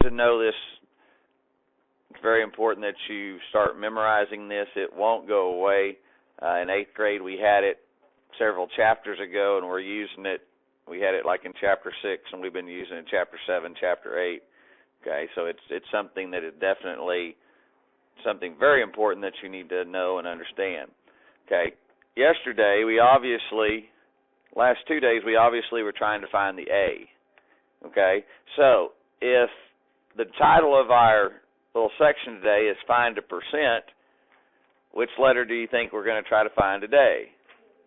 to know this. It's very important that you start memorizing this. It won't go away. In 8th grade, we had it several chapters ago, and we're using it. We had it like in Chapter 6, and we've been using it in Chapter 7, Chapter 8. Okay, so it's something that is definitely something very important that you need to know and understand. Okay, yesterday, last 2 days, we obviously were trying to find the A. Okay, so if the title of our little section today is Find a Percent, which letter do you think we're going to try to find today?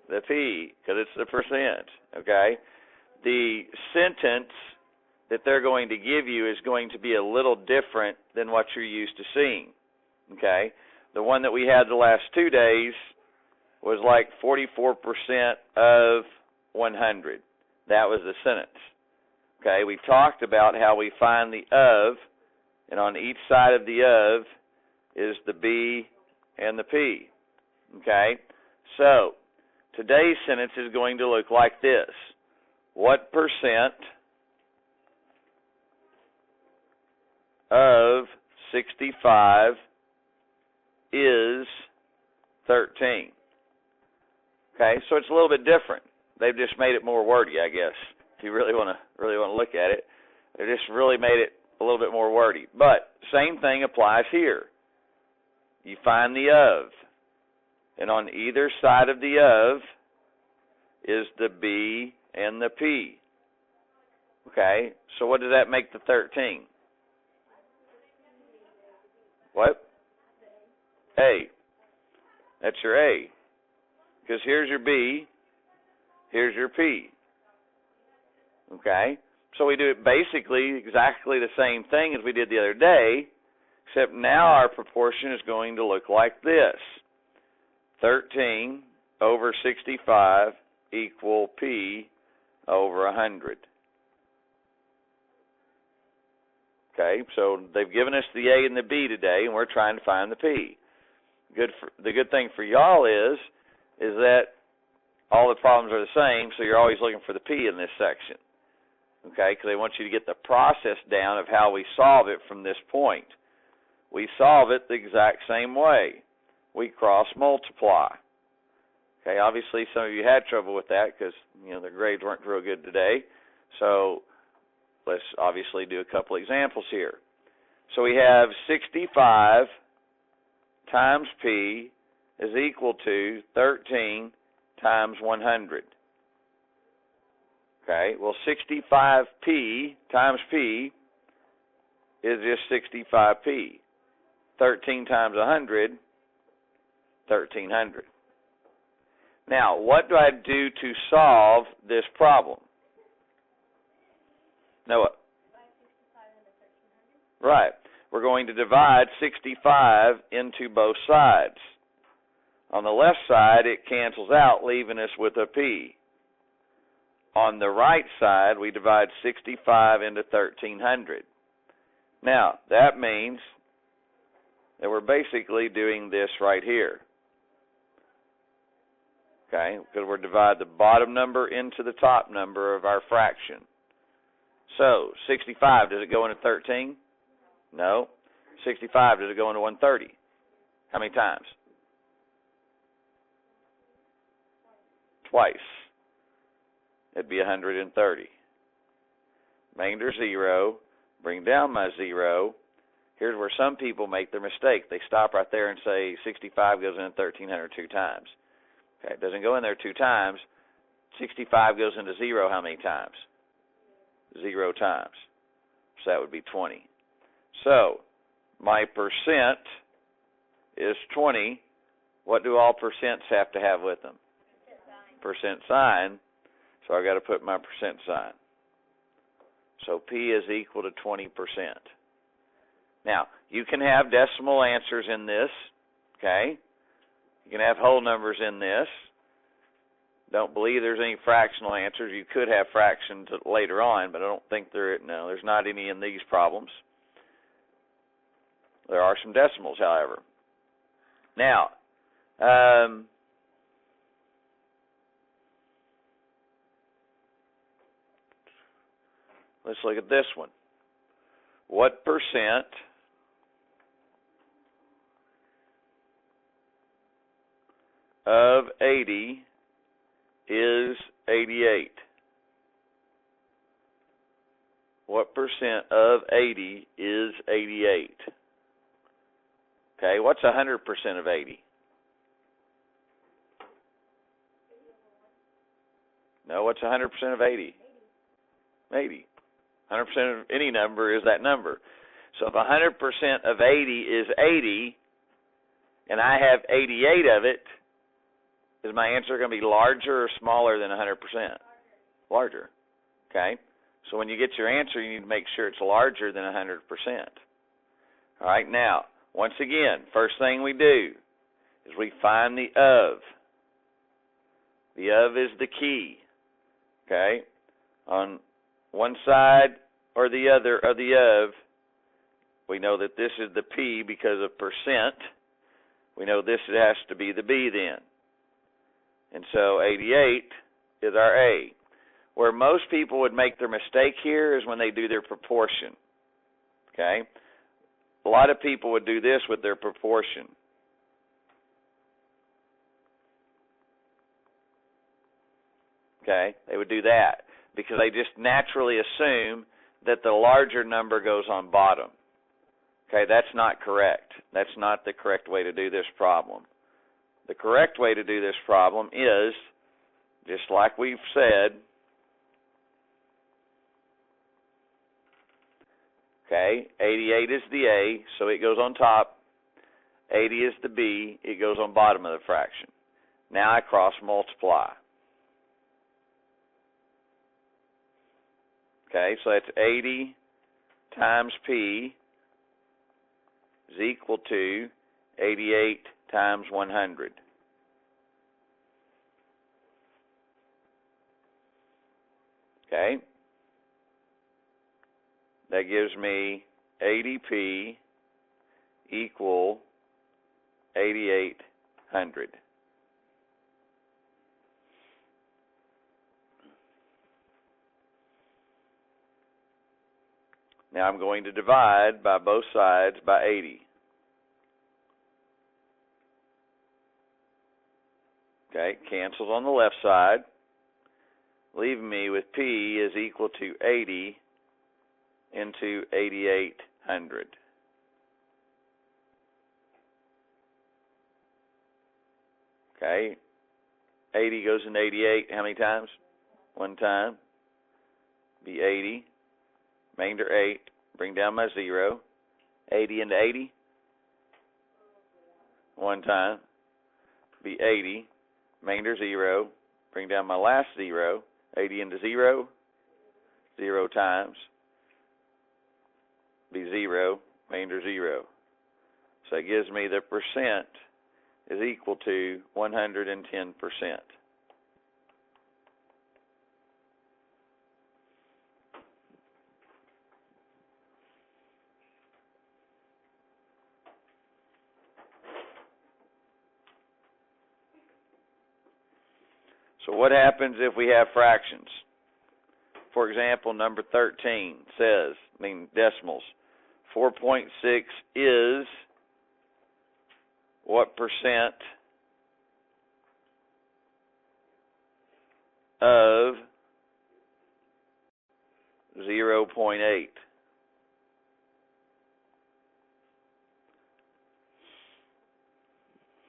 The P, because it's the percent. Okay, the sentence that they're going to give you is going to be a little different than what you're used to seeing. Okay, the one that we had the last 2 days was like 44% of 100. That was the sentence. Okay, we talked about how we find the of, and on each side of the of is the B and the P. Okay, so today's sentence is going to look like this. What percent of 65 is 13? Okay, so it's a little bit different. They've just made it more wordy, I guess. If you really want to look at it, they just really made it a little bit more wordy. But same thing applies here. You find the of, and on either side of the of is the B and the P. Okay, so what does that make the 13? What? A. That's your A. Because here's your B, here's your P. Okay? So we do it basically exactly the same thing as we did the other day, except now our proportion is going to look like this. 13 over 65 equal P over 100. Okay, so they've given us the A and the B today, and we're trying to find the P. The good thing for y'all is that all the problems are the same, so you're always looking for the P in this section. Okay, because they want you to get the process down of how we solve it from this point. We solve it the exact same way. We cross multiply. Okay, obviously some of you had trouble with that because, the grades weren't real good today. So let's obviously do a couple examples here. So we have 65 times P is equal to 13 times 100. Okay, well 65P times P is just 65P. 13 times 100, 1,300. Now, what do I do to solve this problem? Noah? Right. We're going to divide 65 into both sides. On the left side, it cancels out, leaving us with a P. On the right side, we divide 65 into 1,300. Now, that means that we're basically doing this right here. Okay, because we're dividing the bottom number into the top number of our fraction. So, 65, does it go into 13? No. 65, does it go into 130? How many times? Twice. It'd be 130. Remainder 0. Bring down my 0. Here's where some people make their mistake. They stop right there and say 65 goes in 1,300 two times. Okay, it doesn't go in there two times. 65 goes into 0 how many times? 0 times. So that would be 20. So my percent is 20. What do all percents have to have with them? Percent sign. So I've got to put my percent sign. So P is equal to 20%. Now, you can have decimal answers in this, okay? You can have whole numbers in this. Don't believe there's any fractional answers. You could have fractions later on, but I don't think there's not any in these problems. There are some decimals, however. Now, let's look at this one. what percent of 80 is 88? What percent of 80 is 88? Okay, what's 100% of 80? No, what's 100% of 80? 80. 100% of any number is that number. So if 100% of 80 is 80, and I have 88 of it, is my answer going to be larger or smaller than 100%? Larger. Okay? So when you get your answer, you need to make sure it's larger than 100%. All right, now, once again, first thing we do is we find the of. The of is the key. Okay? On one side or the other of the of, we know that this is the P because of percent. We know this has to be the B then. And so 88 is our A. Where most people would make their mistake here is when they do their proportion. Okay? A lot of people would do this with their proportion. Okay? They would do that because they just naturally assume that the larger number goes on bottom. Okay, that's not correct. That's not the correct way to do this problem. The correct way to do this problem is, just like we've said, okay, 88 is the A, so it goes on top. 80 is the B, it goes on bottom of the fraction. Now I cross multiply. Okay, so that's 80 times P is equal to 88 times 100. Okay, that gives me 80P equal 8,800. Now I'm going to divide by both sides by 80. Okay, cancels on the left side, leaving me with P is equal to 80 into 8,800. Okay, 80 goes into 88 how many times? One time. Be 80. Remainder 8. Bring down my 0. 80 into 80. One time. Be 80. Remainder 0. Bring down my last 0. 80 into 0. 0 times. Be 0. Remainder 0. So it gives me the percent is equal to 110%. So what happens if we have fractions? For example, number 13 says, decimals, 4.6 is what percent of 0.8?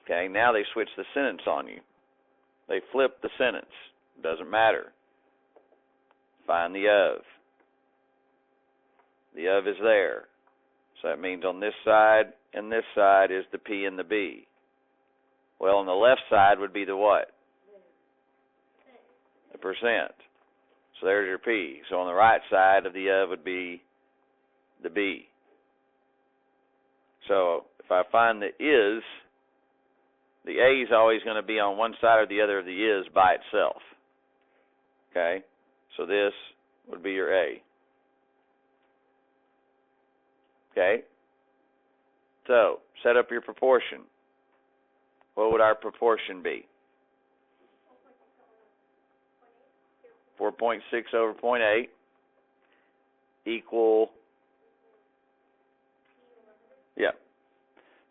Okay, now they switch the sentence on you. They flip the sentence. Doesn't matter. Find the of. The of is there. So that means on this side and this side is the P and the B. Well, on the left side would be the what? The percent. So there's your P. So on the right side of the of would be the B. So if I find the is, the A is always going to be on one side or the other of the is by itself. Okay? So this would be your A. Okay? So, set up your proportion. What would our proportion be? 4.6 over 0.8 equal Yeah.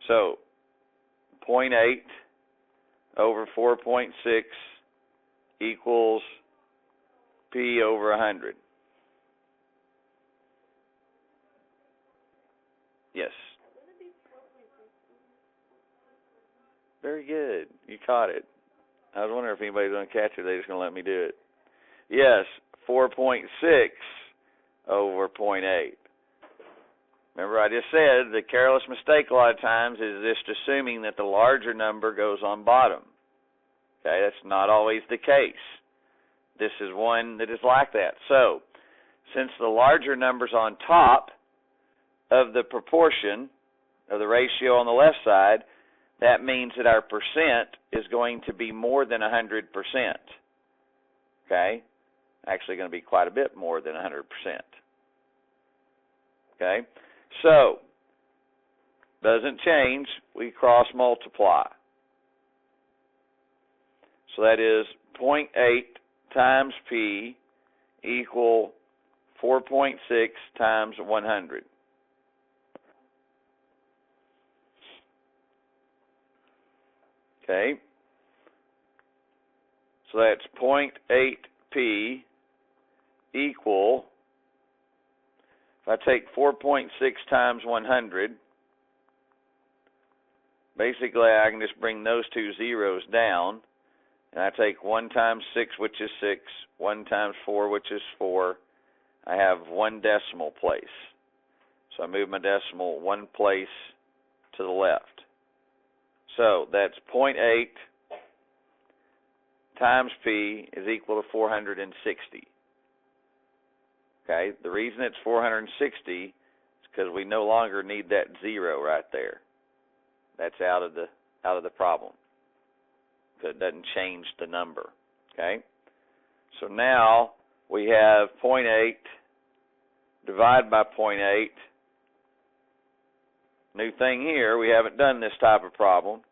So 0.8 over 4.6 equals P over 100. Yes. Very good. You caught it. I was wondering if anybody's going to catch it. They're just going to let me do it. Yes, 4.6 over 0.8. Remember, I just said the careless mistake a lot of times is just assuming that the larger number goes on bottom. Okay, that's not always the case. This is one that is like that. So, since the larger number's on top of the proportion of the ratio on the left side, that means that our percent is going to be more than 100%. Okay? Actually going to be quite a bit more than 100%. Okay? So, doesn't change. We cross multiply. So that is 0.8 times P equal 4.6 times 100. Okay? So that's 0.8 P equal, if I take 4.6 times 100, basically I can just bring those two zeros down, and I take 1 times 6, which is 6, 1 times 4, which is 4. I have one decimal place. So I move my decimal one place to the left. So that's 0.8 times P is equal to 460. Okay, the reason it's 460 is because we no longer need that zero right there. That's out of the problem. So it doesn't change the number. Okay, so now we have 0.8 divided by 0.8. New thing here, we haven't done this type of problem.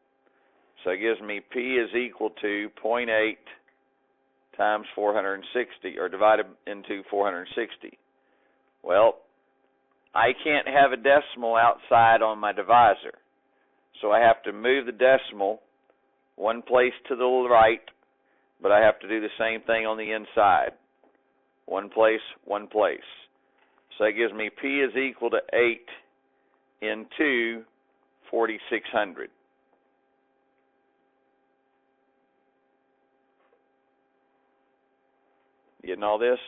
So it gives me P is equal to 0.8 times 460, or divided into 460. Well, I can't have a decimal outside on my divisor. So I have to move the decimal one place to the right, but I have to do the same thing on the inside. One place, one place. So that gives me P is equal to 8 into 4,600. You getting all this?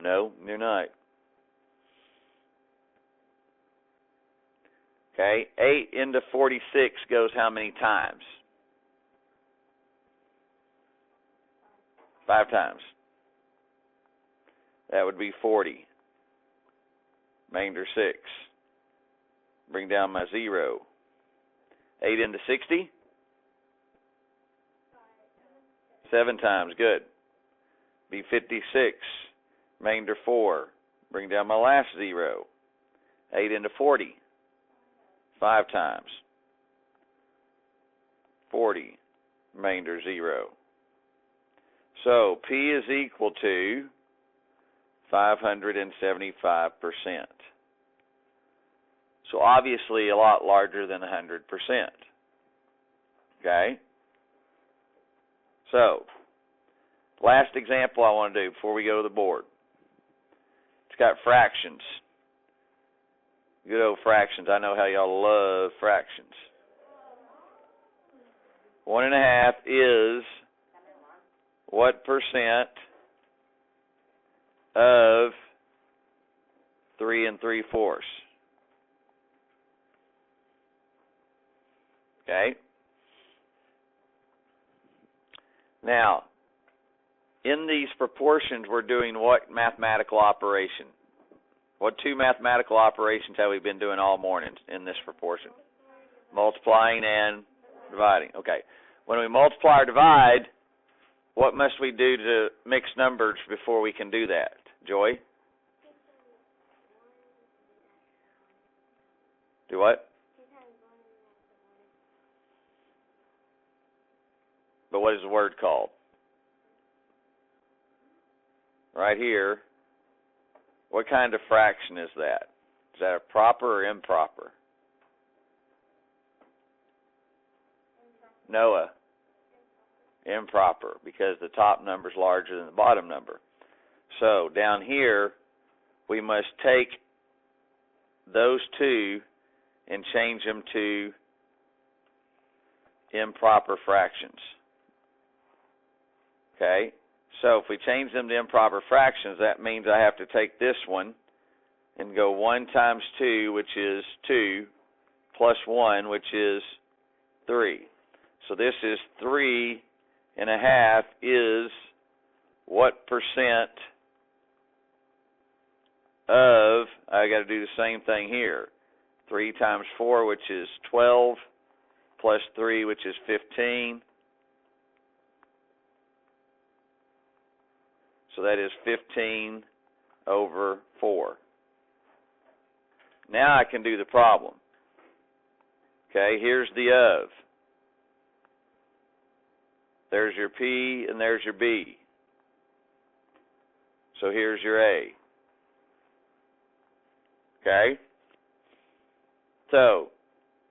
No, you're not. Okay, 8 into 46 goes how many times? 5 times. That would be 40. Remainder 6. Bring down my 0. 8 into 60? 7 times, good. Be 56. Remainder 4. Bring down my last 0. 8 into 40. 5 times. 40. Remainder 0. So P is equal to 575%. So obviously a lot larger than 100%. Okay? So, last example I want to do before we go to the board. It's got fractions. Good old fractions. I know how y'all love fractions. 1.5 is what percent of 3 3/4? Okay? Now, in these proportions, we're doing what mathematical operation? What two mathematical operations have we been doing all morning in this proportion? Multiplying and dividing. Okay. When we multiply or divide, what must we do to mix numbers before we can do that? Joy? Do what? But what is the word called? Right here. What kind of fraction is that? Is that a proper or improper? Noah? Improper, because the top number is larger than the bottom number. So down here, we must take those two and change them to improper fractions. Okay? So if we change them to improper fractions, that means I have to take this one and go 1 times 2, which is 2, plus 1, which is 3. So this is 3.5 is what percent of, I got to do the same thing here. 3 times 4, which is 12, plus 3, which is 15. So that is 15 over 4. Now I can do the problem. Okay, here's the of. There's your P and there's your B. So here's your A. Okay? So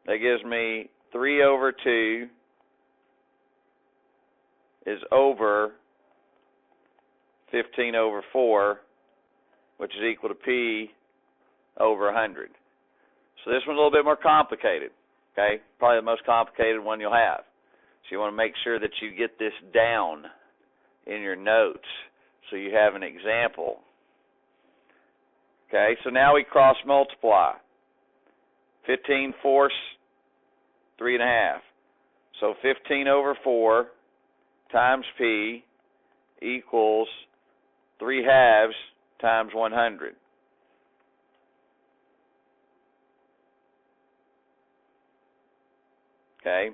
that gives me 3 over 2 is over 15 over 4, which is equal to P over 100. So this one's a little bit more complicated. Okay? Probably the most complicated one you'll have. So you want to make sure that you get this down in your notes so you have an example. Okay, so now we cross multiply. 15 fourths, 3.5. So 15 over 4 times P equals 3 halves times 100. Okay.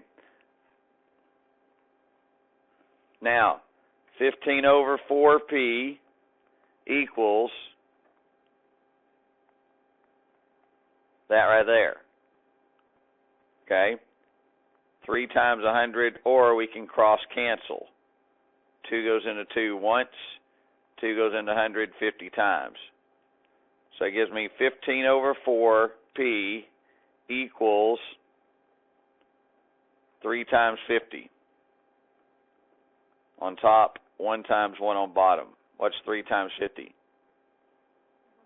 Now, 15 over 4P equals that right there. Okay? 3 times 100, or we can cross cancel. 2 goes into 2 once, 2 goes into 100 50 times. So it gives me 15 over 4P equals 3 times 50. On top, 1 times 1 on bottom. What's 3 times 50?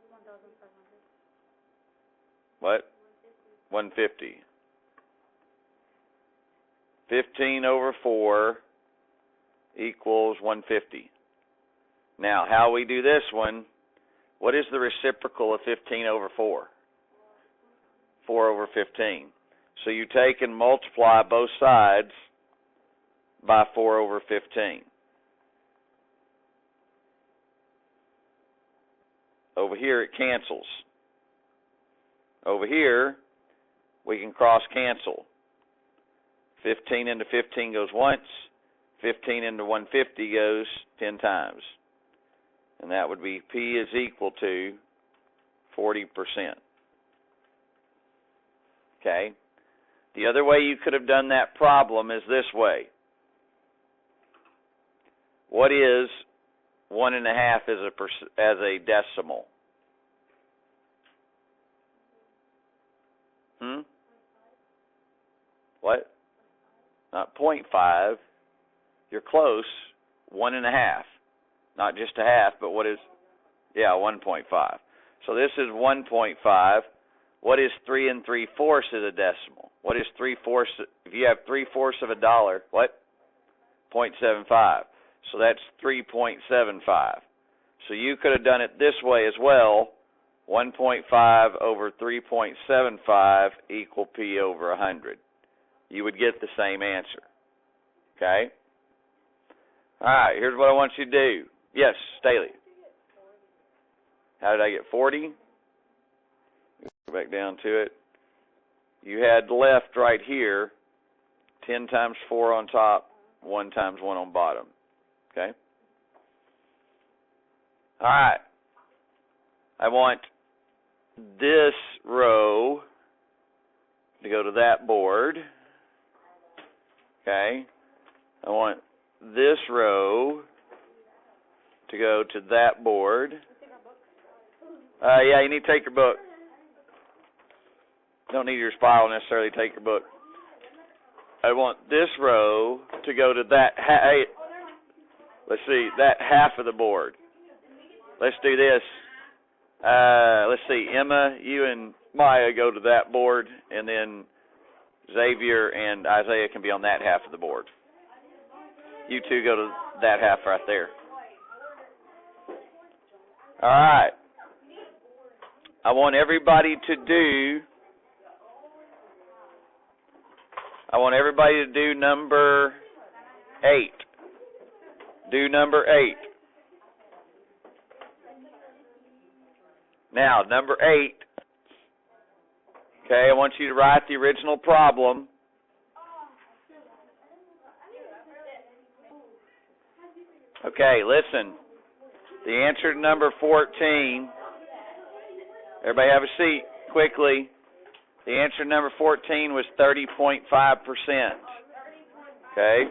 1,500. What? 150. 15 over 4 equals 150. Now, how we do this one, what is the reciprocal of 15 over 4? 4 over 15. So you take and multiply both sides by 4 over 15. Over here it cancels. Over here we can cross cancel. 15 into 15 goes once. 15 into 150 goes 10 times. And that would be P is equal to 40%. Okay? The other way you could have done that problem is this way. What is 1.5 as a decimal? What? Not 0.5. You're close. 1.5. Not just a half, but what is? Yeah, 1.5. So this is 1.5. What is 3 3/4 as a decimal? What is 3/4? If you have 3/4 of a dollar, what? 0.75. So that's 3.75. So you could have done it this way as well. 1.5 over 3.75 equal P over 100. You would get the same answer. Okay? All right, here's what I want you to do. Yes, Staley. How did I get 40? Go back down to it. You had left right here 10 times 4 on top, 1 times 1 on bottom. Okay? All right. I want this row to go to that board. Okay? I want this row to go to that board. Yeah, you need to take your book. Don't need your spiral necessarily. Take your book. I want this row to go to that, let's see, that half of the board. Let's do this. Let's see, Emma, you and Maya go to that board, and then Xavier and Isaiah can be on that half of the board. You two go to that half right there. All right. I want everybody to do number 8. Do number 8. Now, number 8, okay, I want you to write the original problem. Okay, listen. The answer to number 14, everybody have a seat quickly. The answer to number 14 was 30.5%. Okay?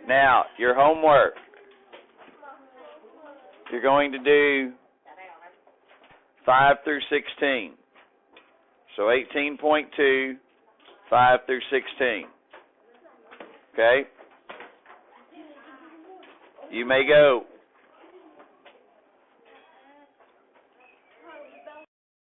Now, your homework. You're going to do 5 through 16. So 18.2, 5 through 16. Okay? You may go.